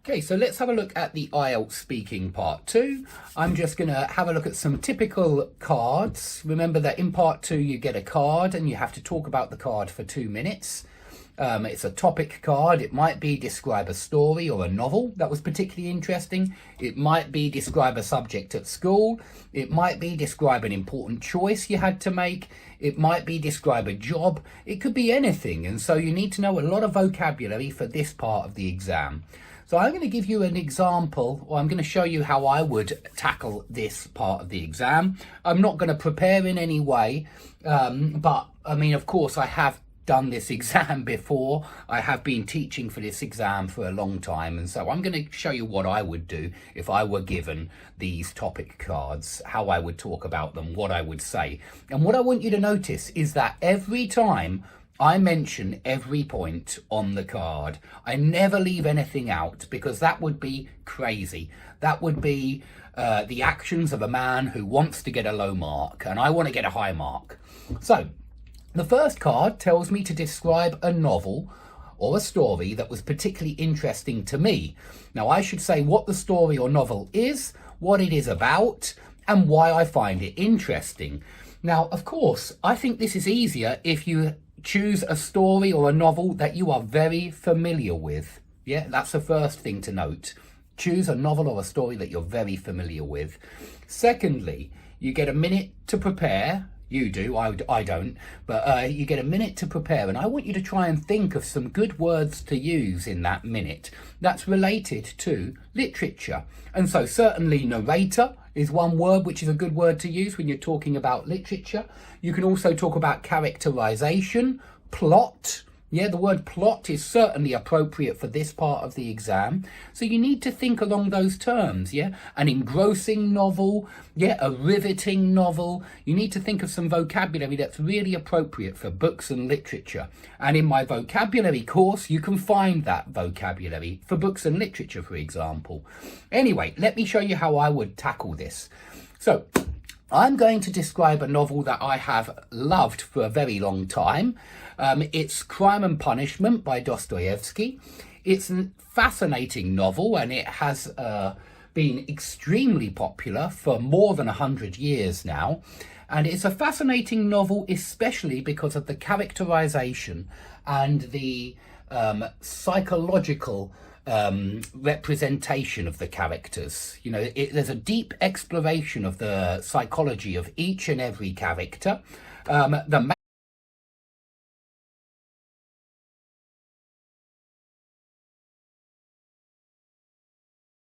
Okay, so let's have a look at the IELTS speaking part 2. I'm just going to have a look at some typical cards. Remember that in part 2 you get a card and you have to talk about the card for 2 minutes. It's a topic card. It might be describe a story or a novel that was particularly interesting. It might be describe a subject at school. It might be describe an important choice you had to make. It might be describe a job. It could be anything, and so you need to know a lot of vocabulary for this part of the exam. So I'm going to give you an example, or I'm going to show you how I would tackle this part of the exam. I'm not going to prepare in any way, but I mean, of course, I have done this exam before. I have been teaching for this exam for a long time, and so I'm going to show you what I would do if I were given these topic cards, how I would talk about them, what I would say. And what I want you to notice is that every time I mention every point on the card, I never leave anything out, because that would be crazy. That would be the actions of a man who wants to get a low mark, and I want to get a high mark. So the first card tells me to describe a novel or a story that was particularly interesting to me. Now I should say what the story or novel is, what it is about, and why I find it interesting. Now, of course, I think this is easier if you choose a story or a novel that you are very familiar with. Yeah, that's the first thing to note. Choose a novel or a story that you're very familiar with. Secondly, you get a minute to prepare. You do, I don't, but you get a minute to prepare, and I want you to try and think of some good words to use in that minute that's related to literature. And so certainly narrator is one word which is a good word to use when you're talking about literature. You can also talk about characterization, plot. Yeah, the word plot is certainly appropriate for this part of the exam. So you need to think along those terms, yeah? An engrossing novel, yeah, a riveting novel. You need to think of some vocabulary that's really appropriate for books and literature. And in my vocabulary course, you can find that vocabulary for books and literature, for example. Anyway, let me show you how I would tackle this. So I'm going to describe a novel that I have loved for a very long time. It's Crime and Punishment by Dostoevsky. It's a fascinating novel, and it has been extremely popular for more than 100 years now. And it's a fascinating novel, especially because of the characterization and the psychological representation of the characters. You know, there's a deep exploration of the psychology of each and every character. The